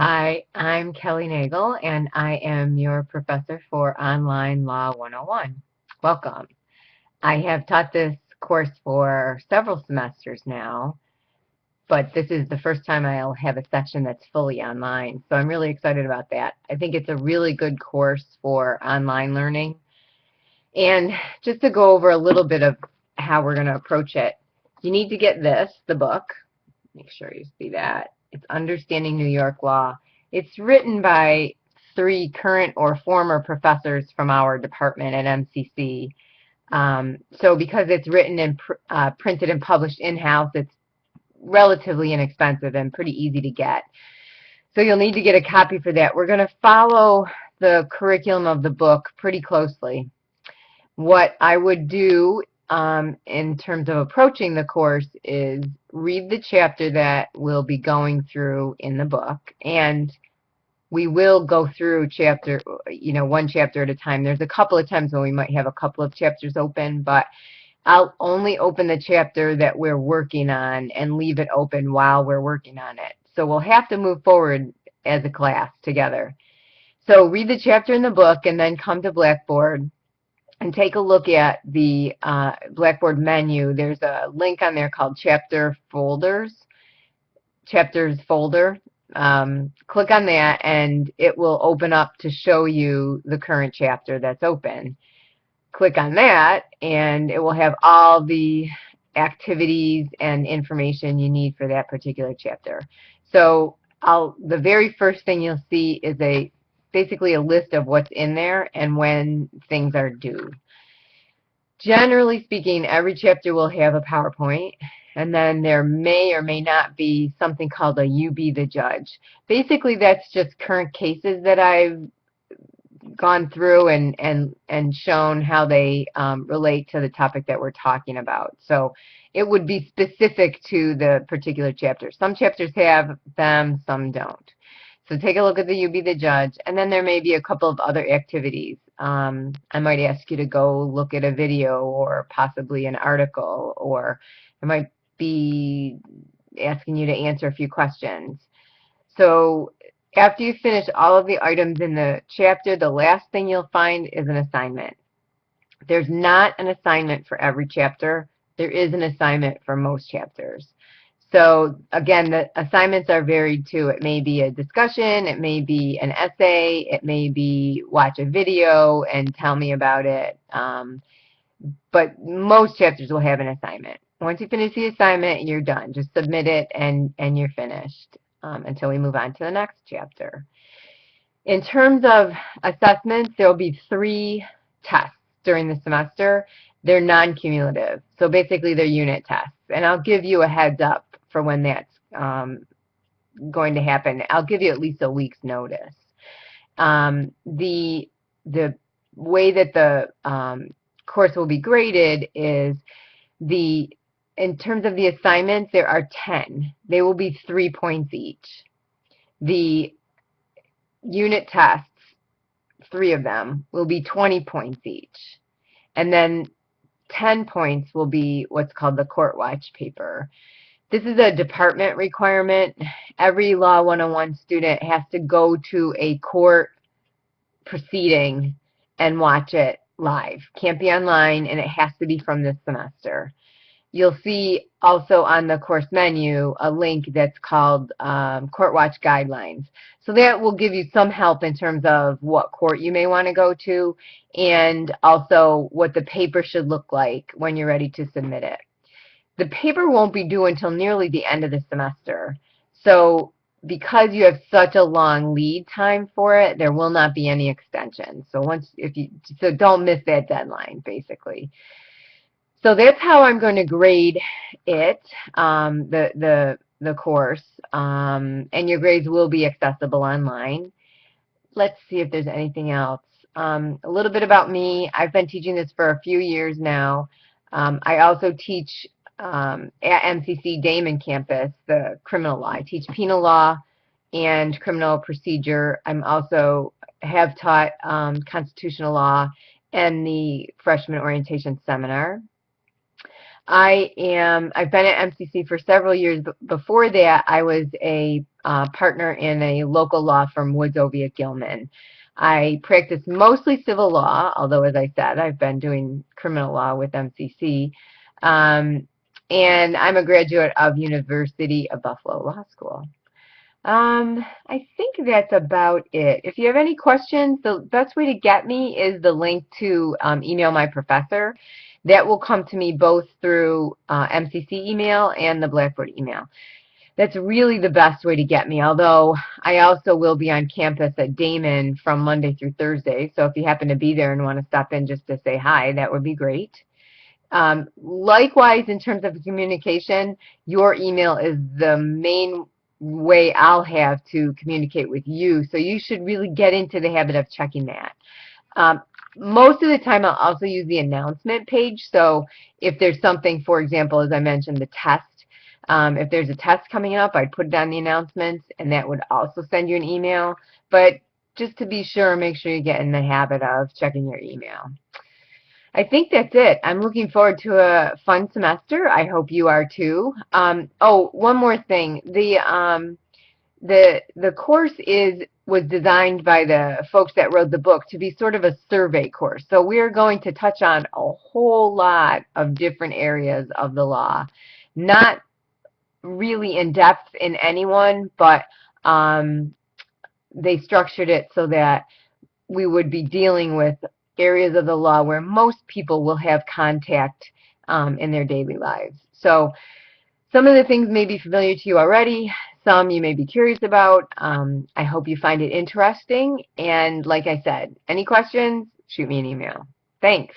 Hi, I'm Kelly Nagel, and I am your professor for Online Law 101. Welcome. I have taught this course for several semesters now, but this is the first time I'll have a section that's fully online, so I'm really excited about that. I think it's a really good course for online learning. And just to go over a little bit of how we're going to approach it, you need to get this, the book. Make sure you see that. It's Understanding New York Law. It's written by 3 current or former professors from our department at MCC. So because it's written and printed and published in-house, it's relatively inexpensive and pretty easy to get. So you'll need to get a copy for that. We're going to follow the curriculum of the book pretty closely. What I would do in terms of approaching the course is read the chapter that we'll be going through in the book, and we will go through one chapter at a time. There's a couple of times when we might have a couple of chapters open, but I'll only open the chapter that we're working on and leave it open while we're working on it. So we'll have to move forward as a class together. So read the chapter in the book and then come to Blackboard and take a look at the Blackboard menu. There's a link on there called Chapters folder. Click on that and it will open up to show you the current chapter that's open. Click on that and it will have all the activities and information you need for that particular chapter. So the very first thing you'll see is basically a list of what's in there and when things are due. Generally speaking, every chapter will have a PowerPoint, and then there may or may not be something called a You Be the Judge. Basically, that's just current cases that I've gone through and shown how they relate to the topic that we're talking about. So it would be specific to the particular chapter. Some chapters have them, some don't. So take a look at the You Be the Judge, and then there may be a couple of other activities. I might ask you to go look at a video or possibly an article, or I might be asking you to answer a few questions. So after you finish all of the items in the chapter, the last thing you'll find is an assignment. There's not an assignment for every chapter. There is an assignment for most chapters. So again, the assignments are varied too. It may be a discussion, it may be an essay, it may be watch a video and tell me about it. But most chapters will have an assignment. Once you finish the assignment, you're done. Just submit it and you're finished until we move on to the next chapter. In terms of assessments, there will be 3 tests during the semester. They're non-cumulative, so basically they're unit tests. And I'll give you a heads up for when that's going to happen. I'll give you at least a week's notice. The way that the course will be graded is in terms of the assignments, there are 10. They will be 3 points each. The unit tests, 3 of them, will be 20 points each. And then 10 points will be what's called the Court Watch paper. This is a department requirement. Every Law 101 student has to go to a court proceeding and watch it live. Can't be online, and it has to be from this semester. You'll see also on the course menu a link that's called Court Watch Guidelines. So that will give you some help in terms of what court you may want to go to and also what the paper should look like when you're ready to submit it. The paper won't be due until nearly the end of the semester. So because you have such a long lead time for it, there will not be any extension. So don't miss that deadline, basically. So that's how I'm going to grade it, the course, and your grades will be accessible online. Let's see if there's anything else. A little bit about me. I've been teaching this for a few years now. I also teach at MCC Damon campus the criminal law. I teach penal law and criminal procedure. I'm also have taught constitutional law and the freshman orientation seminar. I've been at MCC for several years. Before that, I was a partner in a local law firm, Woods Oviatt Gilman. I practiced mostly civil law, although, as I said, I've been doing criminal law with MCC. And I'm a graduate of University of Buffalo Law School. I think that's about it. If you have any questions, the best way to get me is the link to email my professor. That will come to me both through MCC email and the Blackboard email. That's really the best way to get me, although I also will be on campus at Damon from Monday through Thursday, so if you happen to be there and want to stop in just to say hi, that would be great. Likewise, in terms of communication, your email is the main way I'll have to communicate with you, so you should really get into the habit of checking that. Most of the time, I'll also use the announcement page, so if there's something, for example, as I mentioned, the test, if there's a test coming up, I'd put it on the announcements, and that would also send you an email, but just to be sure, make sure you get in the habit of checking your email. I think that's it. I'm looking forward to a fun semester. I hope you are too. Oh, one more thing. The course was designed by the folks that wrote the book to be sort of a survey course. So we're going to touch on a whole lot of different areas of the law. Not really in depth in any one, but they structured it so that we would be dealing with areas of the law where most people will have contact in their daily lives. So some of the things may be familiar to you already. Some you may be curious about. I hope you find it interesting. And like I said, any questions, shoot me an email. Thanks.